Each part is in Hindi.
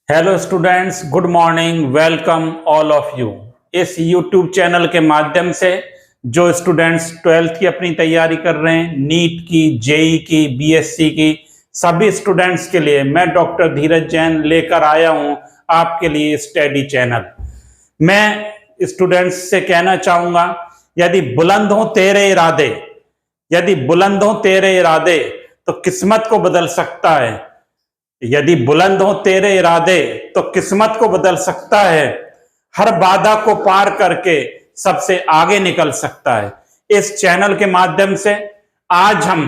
Hello students, good morning, welcome all of you. इस यूट्यूब चैनल के माध्यम से जो स्टूडेंट्स 12th की अपनी तैयारी कर रहे हैं, नीट की, जेई की, बीएससी की, सभी स्टूडेंट्स के लिए मैं डॉक्टर धीरज जैन लेकर आया हूं आपके लिए स्टडी चैनल। मैं स्टूडेंट्स से कहना चाहूंगा, यदि बुलंद हो तेरे इरादे, यदि बुलंद हो तेरे इरादे तो किस्मत को बदल सकता है। यदि बुलंद हो तेरे इरादे तो किस्मत को बदल सकता है। हर बाधा को पार करके सबसे आगे निकल सकता है। इस चैनल के माध्यम से आज हम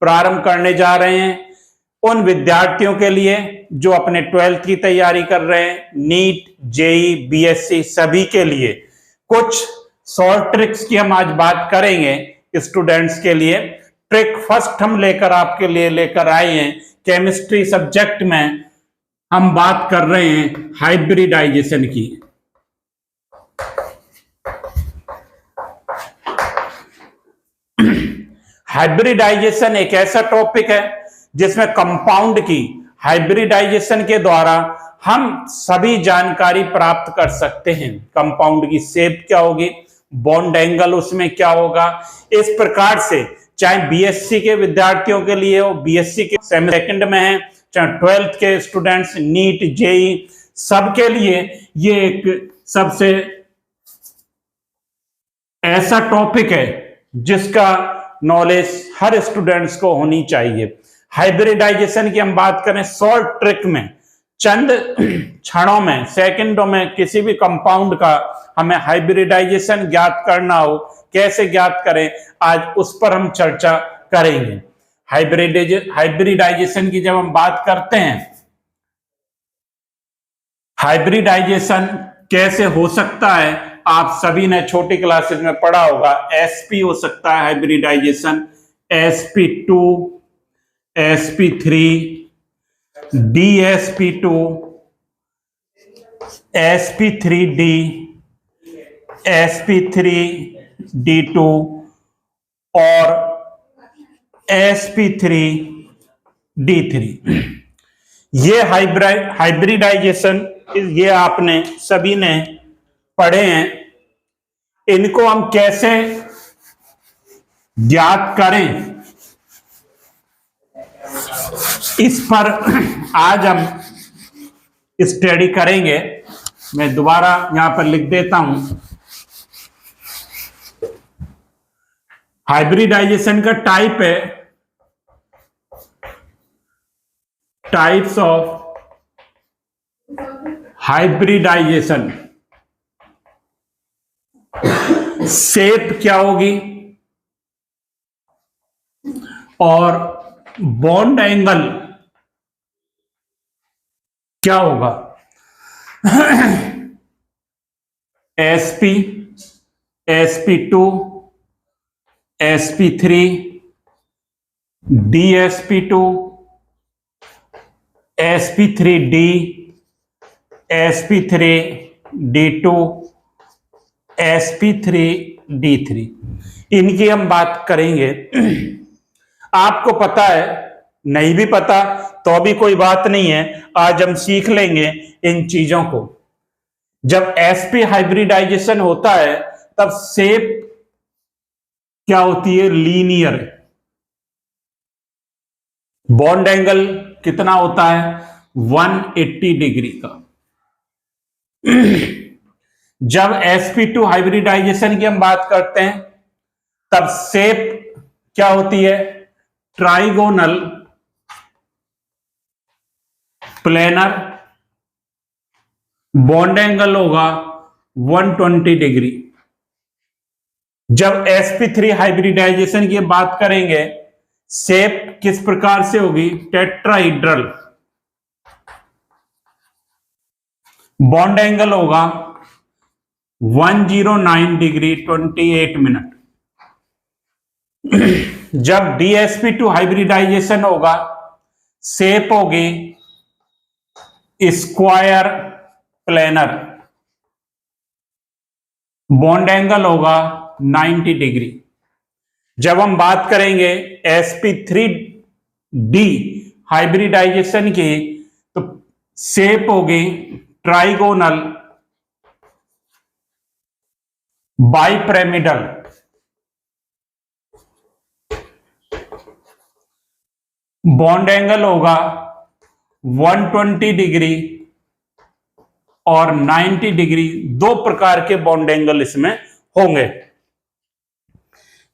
प्रारंभ करने जा रहे हैं उन विद्यार्थियों के लिए जो अपने 12th की तैयारी कर रहे हैं, नीट, जेई, बीएससी, सभी के लिए कुछ शॉर्ट ट्रिक्स की हम आज बात करेंगे। स्टूडेंट्स के लिए ट्रिक फर्स्ट हम आपके लिए लेकर आए हैं। केमिस्ट्री सब्जेक्ट में हम बात कर रहे हैं हाइब्रिडाइजेशन की। हाइब्रिडाइजेशन एक ऐसा टॉपिक है जिसमें कंपाउंड की हाइब्रिडाइजेशन के द्वारा हम सभी जानकारी प्राप्त कर सकते हैं। कंपाउंड की शेप क्या होगी, बॉन्ड एंगल उसमें क्या होगा। इस प्रकार से चाहे बीएससी के विद्यार्थियों के लिए हो, बीएससी के सेकंड में है, चाहे 12th के स्टूडेंट्स, नीट, जेई, सबके लिए ये एक सबसे ऐसा टॉपिक है जिसका नॉलेज हर स्टूडेंट्स को होनी चाहिए। हाइब्रिडाइजेशन की हम बात करें शॉर्ट ट्रिक में, चंद क्षणों में, सेकंडों में किसी भी कंपाउंड का हमें हाइब्रिडाइजेशन ज्ञात करना हो, कैसे ज्ञात करें, आज उस पर हम चर्चा करेंगे। हाइब्रिडाइजेशन की जब हम बात करते हैं, हाइब्रिडाइजेशन कैसे हो सकता है, आप सभी ने छोटी क्लासेस में पढ़ा होगा। एसपी हो सकता है hybridisation, sp2, sp3, dsp2, sp3d, sp3d2 और sp3d3। ये हाइब्रिडाइजेशन ये आपने सभी ने पढ़े हैं। इनको हम कैसे ज्ञात करें, इस पर आज हम स्टडी करेंगे। मैं दोबारा यहां पर लिख देता हूं। हाइब्रिडाइजेशन का टाइप है, टाइप्स ऑफ हाइब्रिडाइजेशन। शेप क्या होगी और बॉन्ड एंगल क्या होगा। sp, sp2, sp3, dsp2, sp3d, sp3d2, sp3d3, इनकी हम बात करेंगे। आपको पता है, नहीं भी पता तो भी कोई बात नहीं है, आज हम सीख लेंगे इन चीजों को। जब sp हाइब्रिडाइजेशन होता है तब शेप क्या होती है, लीनियर। बॉन्ड एंगल कितना होता है, 180 डिग्री का। जब sp2 हाइब्रिडाइजेशन की हम बात करते हैं तब शेप क्या होती है, ट्राइगोनल प्लेनर। बॉन्ड एंगल होगा 120 डिग्री। जब sp3 हाइब्रिडाइजेशन की बात करेंगे, शेप किस प्रकार से होगी, टेट्राहीड्रल। बॉन्ड एंगल होगा 109 डिग्री 28 मिनट। जब dsp2 हाइब्रिडाइजेशन होगा, शेप होगी स्क्वायर प्लेनर। बॉन्ड एंगल होगा 90 डिग्री। जब हम बात करेंगे sp3d हाइब्रिडाइजेशन की, तो शेप होगी ट्राइगोनल बाइपिरामिडल। बॉन्ड एंगल होगा 120 डिग्री और 90 डिग्री, दो प्रकार के बॉन्ड एंगल इसमें होंगे।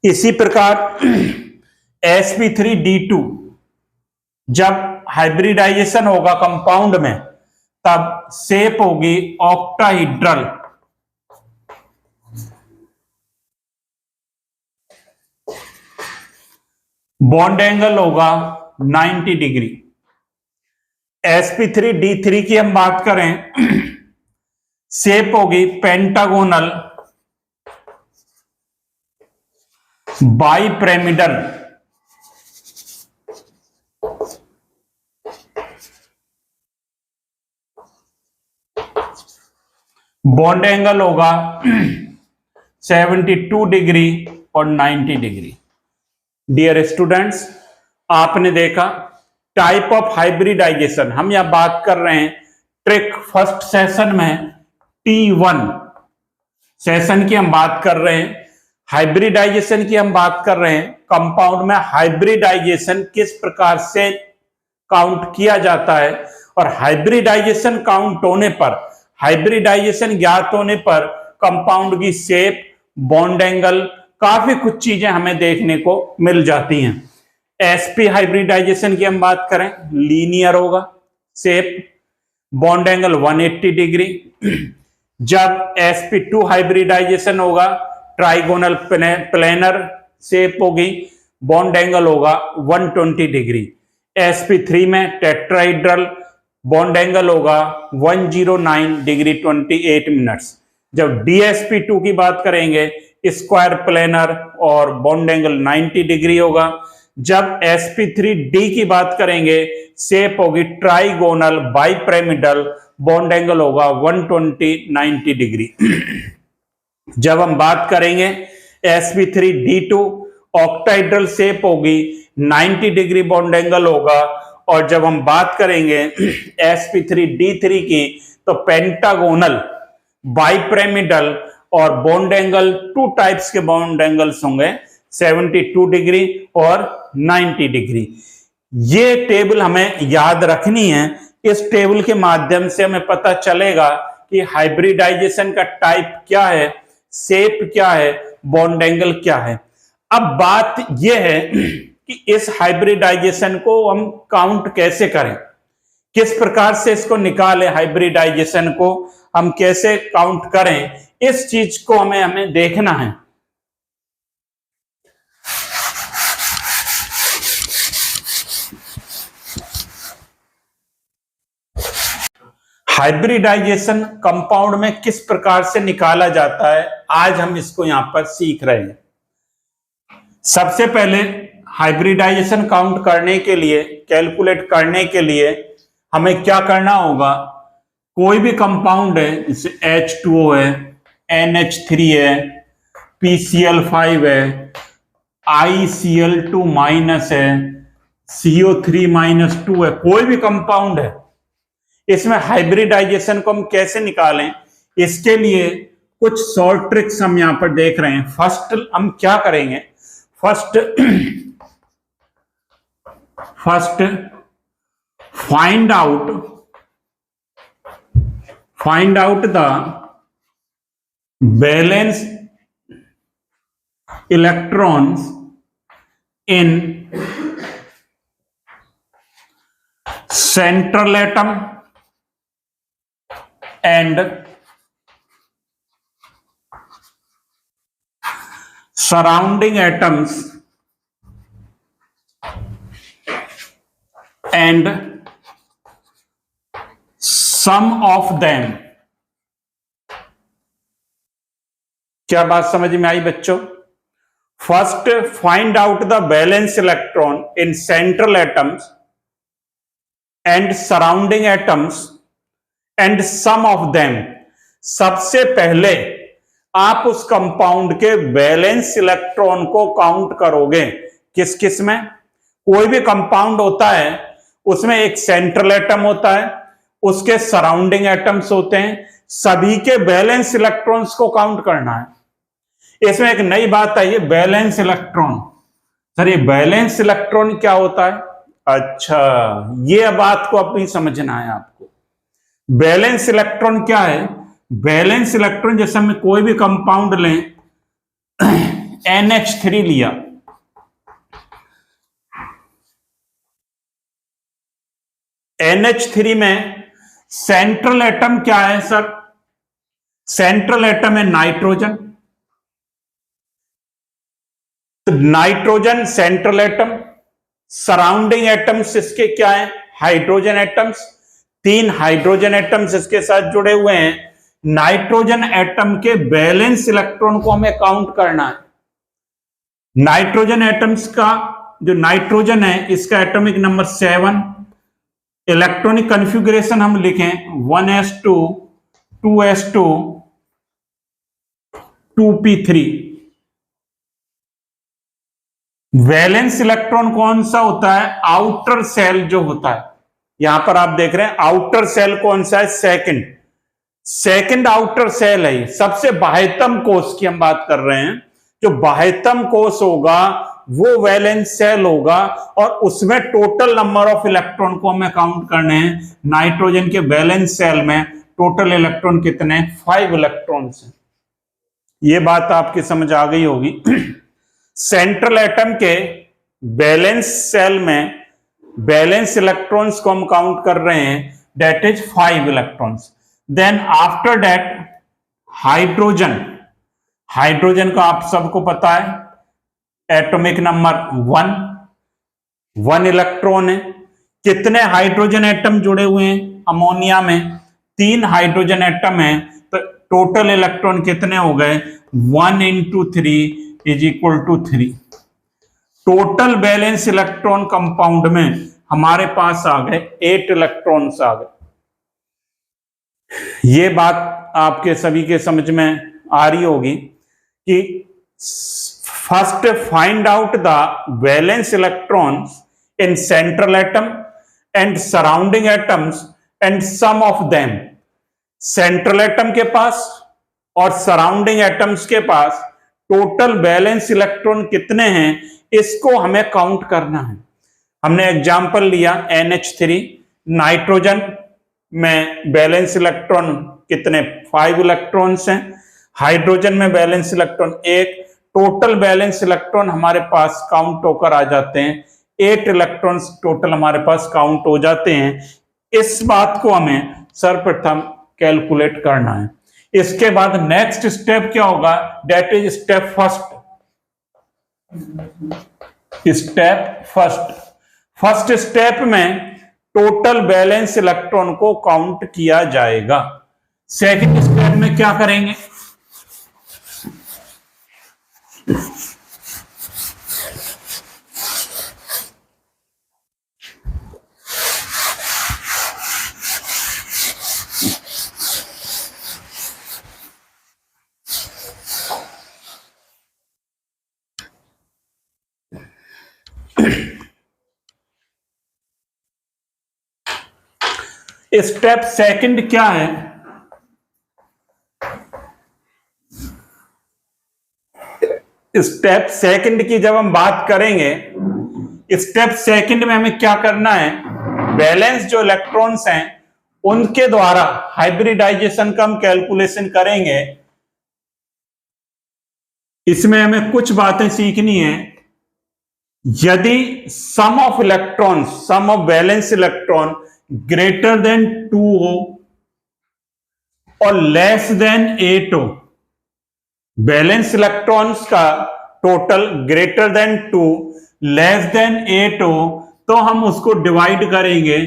इसी प्रकार sp3d2 जब हाइब्रिडाइजेशन होगा कंपाउंड में तब शेप होगी ऑक्टाहीड्रल। बॉन्ड एंगल होगा 90 डिग्री। sp3d3 की हम बात करें, शेप होगी पेंटागोनल बाइपिरामिडल। बॉन्ड एंगल होगा 72 डिग्री और 90 डिग्री। डियर स्टूडेंट्स, आपने देखा टाइप ऑफ हाइब्रिडाइजेशन। हम यहां बात कर रहे हैं ट्रिक फर्स्ट सेशन में T1 सेशन की हम बात कर रहे हैं, हाइब्रिडाइजेशन की हम बात कर रहे हैं। कंपाउंड में हाइब्रिडाइजेशन किस प्रकार से काउंट किया जाता है और हाइब्रिडाइजेशन काउंट होने पर, हाइब्रिडाइजेशन ज्ञात होने पर कंपाउंड की शेप, बॉन्ड एंगल, काफी कुछ चीजें हमें देखने को मिल जाती हैं। sp हाइब्रिडाइजेशन की हम बात करें, लीनियर होगा शेप, बॉन्ड एंगल 180 डिग्री। जब sp2 हाइब्रिडाइजेशन होगा ट्राइगोनल प्लेनर शेप होगी, बॉन्ड एंगल होगा 120 डिग्री। sp3 में टेट्राहेड्रल, बॉन्ड एंगल होगा 109 डिग्री 28 मिनट्स। जब dsp2 की बात करेंगे स्क्वायर प्लेनर और बॉन्ड एंगल 90 डिग्री होगा। जब sp3d की बात करेंगे शेप होगी ट्राइगोनल बाइपिरामिडल, बॉन्ड एंगल होगा 120 90 डिग्री। जब हम बात करेंगे sp3d2 ऑक्टाहेड्रल शेप होगी 90 डिग्री बॉन्ड एंगल होगा। और जब हम बात करेंगे sp3d3 की तो पेंटागोनल बाइपिरामिडल और बॉन्ड एंगल, टू टाइप्स के बॉन्ड एंगल्स होंगे 72 डिग्री और 90 डिग्री। ये टेबल हमें याद रखनी है। इस टेबल के माध्यम से हमें पता चलेगा कि हाइब्रिडाइजेशन का टाइप क्या है, शेप क्या है, बॉन्ड एंगल क्या है। अब बात यह है कि इस हाइब्रिडाइजेशन को हम काउंट कैसे करें, किस प्रकार से इसको निकालें, हाइब्रिडाइजेशन को हम कैसे काउंट करें, इस चीज को हमें देखना है। हाइब्रिडाइजेशन कंपाउंड में किस प्रकार से निकाला जाता है, आज हम इसको यहां पर सीख रहे हैं। सबसे पहले हाइब्रिडाइजेशन काउंट करने के लिए, कैलकुलेट करने के लिए हमें क्या करना होगा, कोई भी कंपाउंड है जैसे H2O है, NH3 है, PCl5 है, ICl2 माइनस है, CO3-2 है, कोई भी कंपाउंड है, इसमें हाइब्रिडाइजेशन को हम कैसे निकालें, इसके लिए कुछ शॉर्ट ट्रिक्स हम यहां पर देख रहे हैं। फर्स्ट हम क्या करेंगे, first find out the balance electrons in central atom and surrounding atoms and sum of them। क्या बात समझ में आई बच्चों? First find out the balance electron in central atoms and surrounding atoms and sum of them. सबसे पहले आप उस कंपाउंड के वैलेंस इलेक्ट्रॉन को काउंट करोगे। किस किस में? कोई भी कंपाउंड होता है उसमें एक सेंट्रल एटम होता है उसके सराउंडिंग एटम्स होते हैं, सभी के बैलेंस इलेक्ट्रॉन्स को काउंट करना है। इसमें एक नई बात आई है, बैलेंस इलेक्ट्रॉन। सर ये बैलेंस इलेक्ट्रॉन क्या होता है? अच्छा, ये बात को अपनी समझना है आपको। बैलेंस इलेक्ट्रॉन क्या है? बैलेंस इलेक्ट्रॉन, जैसे हम कोई भी कंपाउंड लें, NH3 लिया, NH3 में सेंट्रल एटम क्या है सर? सेंट्रल एटम है नाइट्रोजन। तो nitrogen central atom, surrounding atoms इसके क्या है? Hydrogen atoms. 3 हाइड्रोजन एटम्स इसके साथ जुड़े हुए हैं। नाइट्रोजन एटम के बैलेंस इलेक्ट्रॉन को हमें काउंट करना है। नाइट्रोजन एटम्स का जो नाइट्रोजन है, इसका एटॉमिक नंबर 7, इलेक्ट्रॉनिक कॉन्फ़िगरेशन हम लिखें 1s2 2s2 2p3। Valence electron कौन सा होता है? आउटर सेल जो होता है, यहां पर आप देख रहे हैं आउटर सेल कौन सा है? सेकंड आउटर सेल है। सबसे बाह्यतम कोष की हम बात कर रहे हैं। जो बाह्यतम कोष होगा वो वैलेंस सेल होगा, और उसमें टोटल नंबर ऑफ इलेक्ट्रॉन को हमें काउंट करने हैं। नाइट्रोजन के बैलेंस सेल में टोटल इलेक्ट्रॉन कितने? 5 इलेक्ट्रॉन्स हैं। ये बात आपकी समझ आ गई होगी। सेंट्रल एटम के बैलेंस सेल में बैलेंस इलेक्ट्रॉन्स को हम काउंट कर रहे हैं, that is 5 electrons. Then after that hydrogen. Hydrogen का आप सबको पता है एटॉमिक नंबर 1 इलेक्ट्रॉन है। कितने हाइड्रोजन एटम जुड़े हुए हैं अमोनिया में? 3 हाइड्रोजन एटम है। तो टोटल इलेक्ट्रॉन कितने हो गए? 1 into 3 is equal to 3। Total balance electron compound में हमारे पास आ गए 8 इलेक्ट्रॉन्स आ गए। ये बात आपके सभी के समझ में आ रही होगी कि first find out the valence electrons in central atom and surrounding atoms and sum of them. Central atom के पास और सराउंडिंग एटम्स के पास टोटल बैलेंस इलेक्ट्रॉन कितने हैं, इसको हमें काउंट करना है। हमने एग्जांपल लिया NH3। नाइट्रोजन में बैलेंस इलेक्ट्रॉन कितने? 5 इलेक्ट्रॉन्स हैं। हाइड्रोजन में balance electron 1। Total balance electron हमारे पास काउंट होकर आ जाते हैं 8 इलेक्ट्रॉन्स टोटल हमारे पास काउंट हो जाते हैं। इस बात को हमें सर्वप्रथम कैलकुलेट करना है। इसके बाद नेक्स्ट स्टेप क्या होगा? That is step first. First step में टोटल बैलेंस इलेक्ट्रॉन को काउंट किया जाएगा। सेकंड स्टेप में क्या करेंगे? स्टेप सेकंड क्या है? स्टेप सेकंड की जब हम बात करेंगे, स्टेप सेकंड में हमें क्या करना है? बैलेंस जो इलेक्ट्रॉन्स हैं उनके द्वारा हाइब्रिडाइजेशन का हम कैलकुलेशन करेंगे। इसमें हमें कुछ बातें सीखनी है। यदि sum of electron, sum of balance electron greater than 2 हो और लेस देन 8 हो, बैलेंस इलेक्ट्रॉन्स का total greater than 2 less than 8 हो, तो हम उसको डिवाइड करेंगे,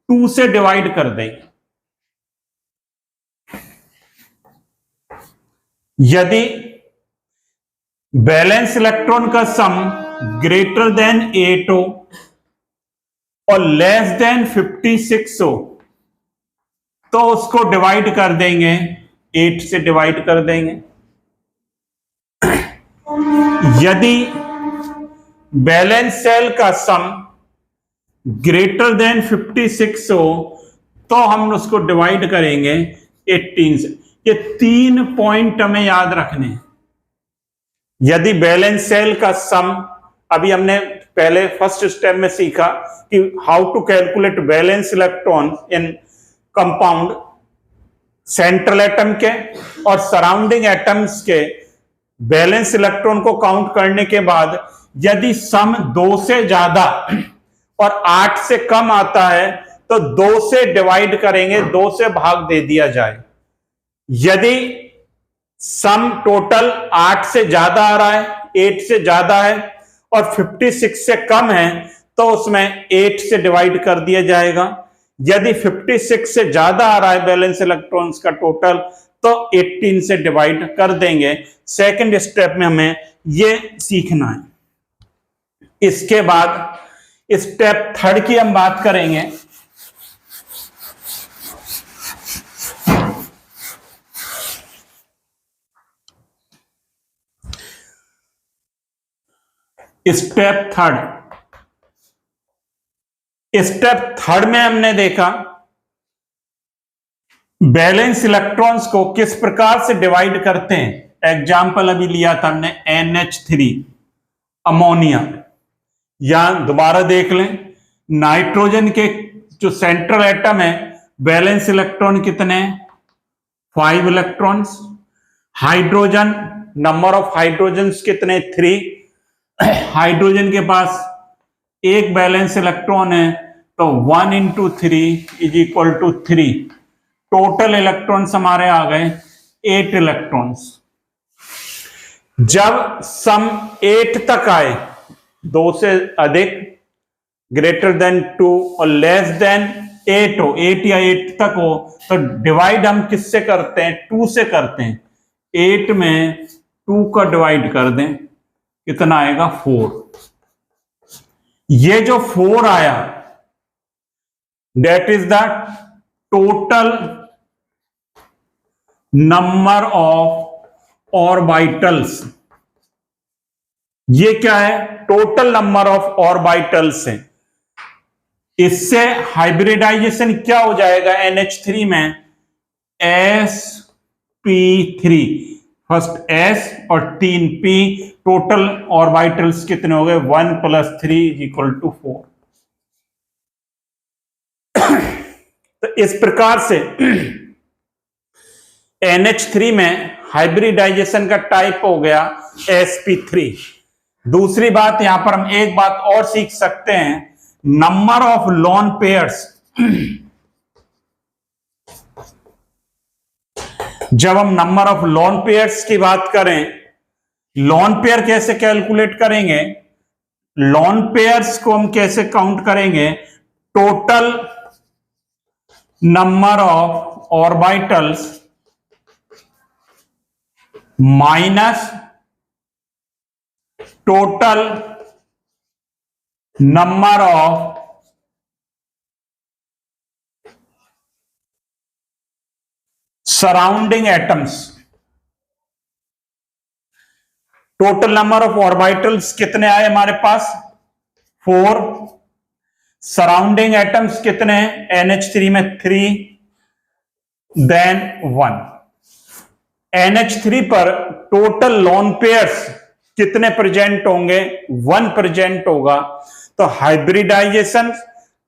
2 से डिवाइड कर देंगे। यदि बैलेंस इलेक्ट्रॉन का सम ग्रेटर देन 8 हो और लेस देन 56 हो, तो उसको डिवाइड कर देंगे, 8 से डिवाइड कर देंगे। यदि बैलेंस सेल का सम ग्रेटर देन 56 हो तो हम उसको डिवाइड करेंगे 18 से। ये 3 पॉइंट हमें याद रखने हैं। यदि बैलेंस सेल का सम, अभी हमने पहले फर्स्ट स्टेप में सीखा कि how to calculate balance electron in compound, central atom के और सराउंडिंग एटम्स के बैलेंस इलेक्ट्रॉन को काउंट करने के बाद यदि सम 2 से ज्यादा और 8 से कम आता है तो 2 से डिवाइड करेंगे, 2 से भाग दे दिया जाए। यदि सम टोटल 8 से ज्यादा आ रहा है, 8 से ज्यादा है और 56 से कम है तो उसमें 8 से डिवाइड कर दिया जाएगा। यदि 56 से ज्यादा आ रहा है बैलेंस इलेक्ट्रॉन्स का टोटल तो 18 से डिवाइड कर देंगे। सेकंड स्टेप में हमें यह सीखना है। इसके बाद स्टेप थर्ड की हम बात करेंगे। स्टेप थर्ड में हमने देखा बैलेंस इलेक्ट्रॉन्स को किस प्रकार से डिवाइड करते हैं। एग्जाम्पल अभी लिया था हमने NH3 अमोनिया। यहां दोबारा देख लें, नाइट्रोजन के जो सेंट्रल एटम है बैलेंस इलेक्ट्रॉन कितने हैं, 5 electrons. Hydrogen, number of hydrogens कितने, 3। हाइड्रोजन के पास एक बैलेंस इलेक्ट्रॉन है तो 1 × 3 = 3। टोटल इलेक्ट्रॉन्स हमारे आ गए 8 इलेक्ट्रॉन्स। जब सम 8 तक आए, 2 से अधिक, ग्रेटर देन 2 और लेस देन 8 हो, 8 या 8 तक हो, तो डिवाइड हम किससे करते हैं, 2 से करते हैं। 8 में 2 का डिवाइड कर दें, कितना आएगा, 4। ये जो 4 आया that is the total number of orbitals. ये क्या है, टोटल नंबर ऑफ ऑर्बिटल्स है। इससे हाइब्रिडाइजेशन क्या हो जाएगा NH3 में, sp3, फर्स्ट s और 3 p, टोटल ऑर्बिटल्स कितने हो गए, 1 + 3 = 4। तो इस प्रकार से NH3 में हाइब्रिडाइजेशन का टाइप हो गया sp3। दूसरी बात, यहां पर हम एक बात और सीख सकते हैं, नंबर ऑफ लोन पेयर्स। जब हम नंबर ऑफ लोन पेयर्स की बात करें, लोन पेयर कैसे कैलकुलेट करेंगे, लोन पेयर्स को हम कैसे काउंट करेंगे, total number of orbitals minus total number of surrounding atoms. Total number of orbitals कितने आए हमारे पास, 4। सराउंडिंग एटम्स कितने हैं, NH3 में 3 देन 1। NH3 पर टोटल लोन पेयर्स कितने प्रेजेंट होंगे, 1 प्रेजेंट होगा। तो हाइब्रिडाइजेशन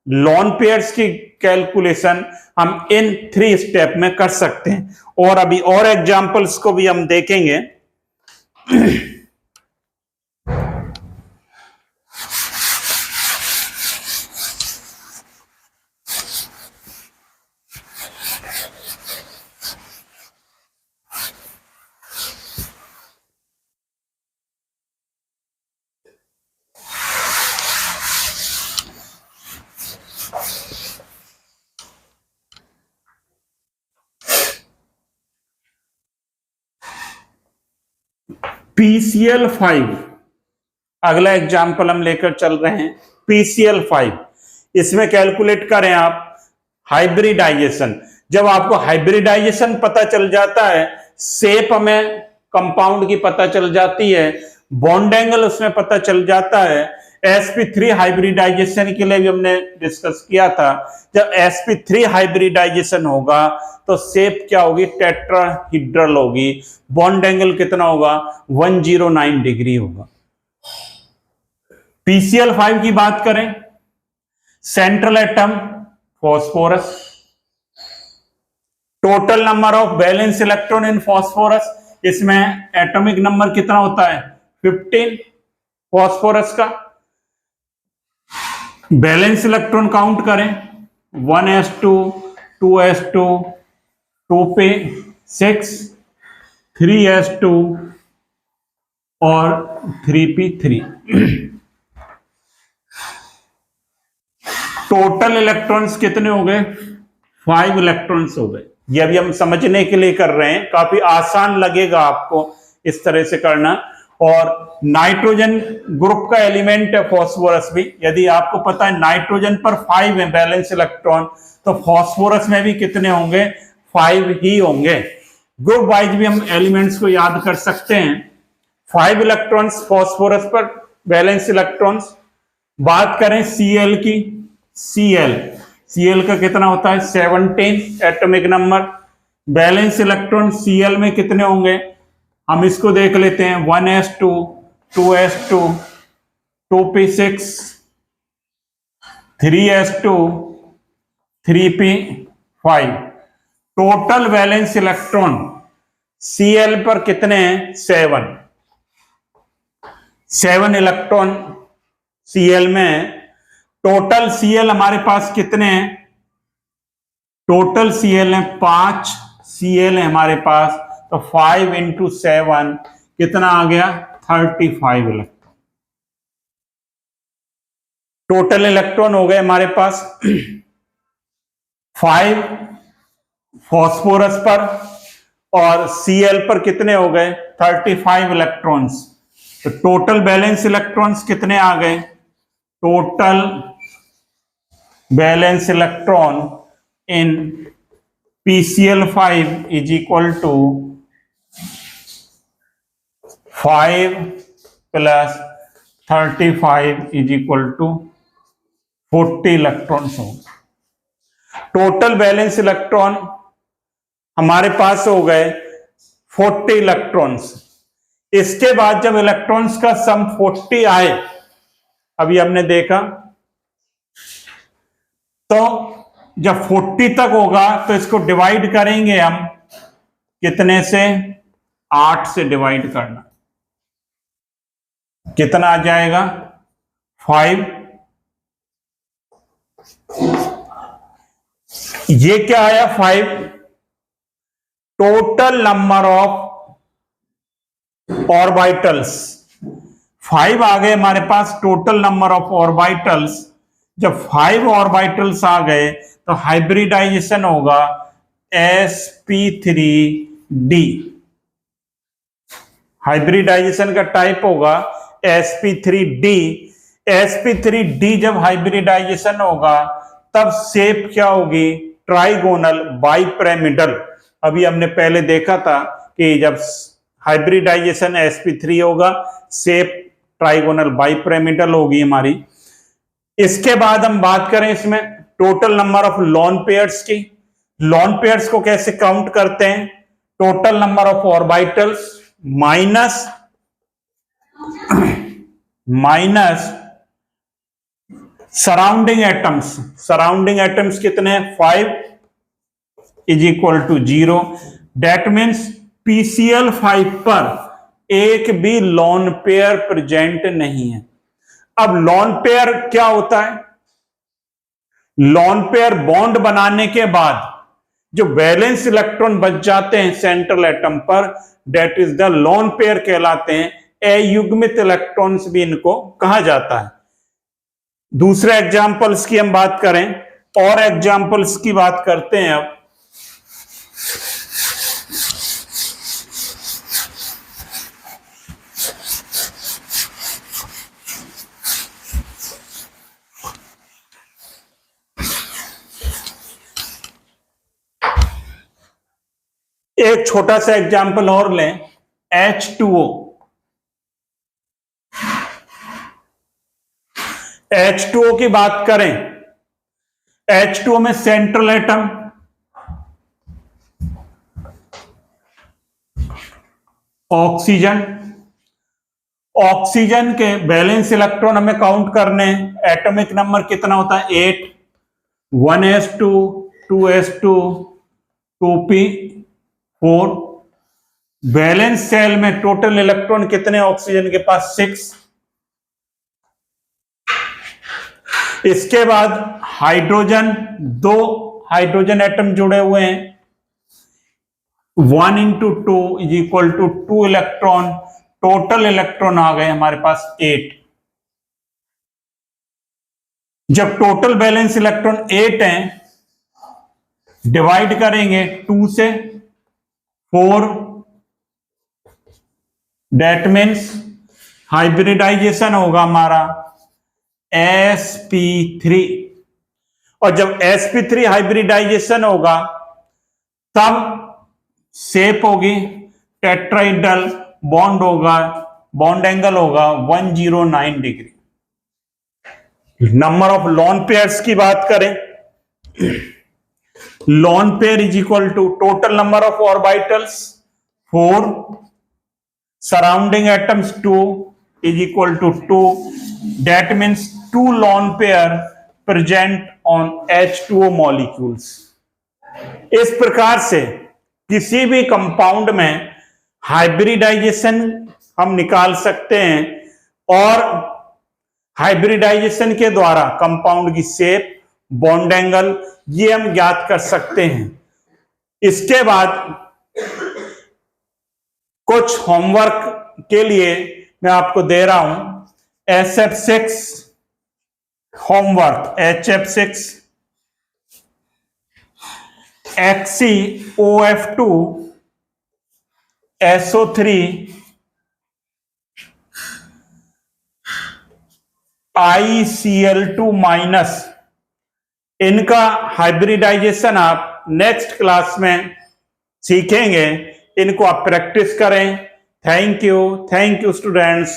लोन पेयर्स की कैलकुलेशन हम इन 3 स्टेप में कर सकते हैं। और अभी और एग्जांपल्स को भी हम देखेंगे। PCl5, अगला एग्जाम्पल हम लेकर चल रहे हैं, PCl5। इसमें कैलकुलेट करें आप हाइब्रिडाइजेशन। जब आपको हाइब्रिडाइजेशन पता चल जाता है, शेप हमें कंपाउंड की पता चल जाती है, बॉन्ड एंगल उसमें पता चल जाता है, sp3 हाइब्रिडाइजेशन के लिए भी हमने डिस्कस किया था। जब sp3 हाइब्रिडाइजेशन होगा तो शेप क्या होगी, टेट्राहीड्रल होगी। बॉन्ड एंगल कितना होगा, 109 डिग्री होगा। PCl5 की बात करें, central atom phosphorus, total number of valence electron in phosphorus, इसमें एटॉमिक नंबर कितना होता है, 15 फॉस्फोरस का। वैलेंस इलेक्ट्रॉन काउंट करें, 1s2, 2s2, 2p6, 3s2 और 3p3। टोटल इलेक्ट्रॉन्स कितने हो गए, 5 इलेक्ट्रॉन्स हो गए। ये अभी हम समझने के लिए कर रहे हैं, काफी आसान लगेगा आपको इस तरह से करना। और नाइट्रोजन ग्रुप का एलिमेंट है फॉस्फोरस भी। यदि आपको पता है नाइट्रोजन पर 5 है बैलेंस इलेक्ट्रॉन, तो फॉस्फोरस में भी कितने होंगे, 5 ही होंगे। ग्रुप वाइज भी हम एलिमेंट्स को याद कर सकते हैं। 5 इलेक्ट्रॉन्स फॉस्फोरस पर बैलेंस इलेक्ट्रॉन्स। बात करें Cl की, Cl का कितना होता है, 17 atomic number. Balance electron Cl में कितने होंगे, हम इसको देख लेते हैं, 1s2, 2s2, 2p6, 3s2, 3p5। Total valence electron Cl पर कितने हैं, 7 इलेक्ट्रॉन Cl में। टोटल Cl हमारे पास कितने हैं, टोटल Cl है 5 Cl है हमारे पास, तो 5 इंटू 7 कितना आ गया, 35 इलेक्ट्रॉन। टोटल इलेक्ट्रॉन हो गए हमारे पास 5 फॉस्फोरस पर, और Cl पर कितने हो गए, 35 इलेक्ट्रॉन्स। तो टोटल बैलेंस इलेक्ट्रॉन्स कितने आ गए, total balance electron in PCl5 is equal to 5 plus 35 is equal to 40 electrons होंगे। टोटल बैलेंस इलेक्ट्रॉन हमारे पास हो गए 40 इलेक्ट्रॉन्स। इसके बाद जब इलेक्ट्रॉन्स का सम 40 आए, अभी हमने देखा, तो जब 40 तक होगा तो इसको डिवाइड करेंगे हम, कितने से, 8 से डिवाइड करना, कितना आ जाएगा, 5। ये क्या आया, 5। टोटल नंबर ऑफ ऑर्बिटल्स 5 आ गए हमारे पास, टोटल नंबर ऑफ ऑर्बिटल्स। जब 5 ऑर्बिटल्स आ गए तो हाइब्रिडाइजेशन होगा sp3d। हाइब्रिडाइजेशन का टाइप होगा sp3d। sp3d जब हाइब्रिडाइजेशन होगा तब शेप क्या होगी, ट्राइगोनल बाइपिरामिडल। अभी हमने पहले देखा था कि जब हाइब्रिडाइजेशन sp3 होगा, शेप ट्राइगोनल बाइपिरामिडल होगी हमारी। इसके बाद हम बात करें इसमें total number of lone pairs की। लोन पेयर्स को कैसे काउंट करते हैं, total number of orbitals minus surrounding atoms. Surrounding atoms कितने हैं, 5 is equal to 0। That means PCl5 पर एक भी लोन पेयर प्रेजेंट नहीं है। अब लोन पेयर क्या होता है, लोन पेयर बॉन्ड बनाने के बाद जो वैलेंस इलेक्ट्रॉन बच जाते हैं सेंट्रल एटम पर, that is the lone pair कहलाते हैं। अयुग्मित इलेक्ट्रॉन्स भी इनको कहा जाता है। दूसरे एग्जांपल्स की हम बात करें, और एग्जांपल्स की बात करते हैं अब। एक छोटा सा एग्जांपल और लें, H2O। H2O की बात करें, H2O में सेंट्रल एटम ऑक्सीजन, ऑक्सीजन के बैलेंस इलेक्ट्रॉन हमें काउंट करने, एटॉमिक नंबर कितना होता है 8, 1s2 2s2 2p4। Balance shell में टोटल इलेक्ट्रॉन कितने ऑक्सीजन के पास 6। इसके बाद हाइड्रोजन, 2 हाइड्रोजन एटम जुड़े हुए हैं, 1 × 2 = 2 इलेक्ट्रॉन, टोटल इलेक्ट्रॉन आ गए हमारे पास 8। जब टोटल बैलेंस इलेक्ट्रॉन 8 हैं, डिवाइड करेंगे 2 से 4, दैट मीन्स हाइब्रिडाइजेशन होगा हमारा sp3। और जब sp3 हाइब्रिडाइजेशन होगा तब शेप होगी टेट्राहेड्रल, बॉन्ड होगा, बॉन्ड एंगल होगा 109 degree. Number of lone pairs की बात करें, lone pair = total number of orbitals 4, surrounding atoms 2 = 2, that means 2 lone pair present on H2O molecules। इस प्रकार से किसी भी कंपाउंड में हाइब्रिडाइजेशन हम निकाल सकते हैं और हाइब्रिडाइजेशन के द्वारा कंपाउंड की शेप, बॉन्ड एंगल ये हम ज्ञात कर सकते हैं। इसके बाद कुछ होमवर्क के लिए मैं आपको दे रहा हूं, SF6 homework, HF6 XeOF2 SO3 ICl2-, इनका हाइब्रिडाइजेशन आप नेक्स्ट क्लास में सीखेंगे। इनको आप प्रैक्टिस करें। Thank you students,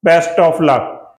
best of luck.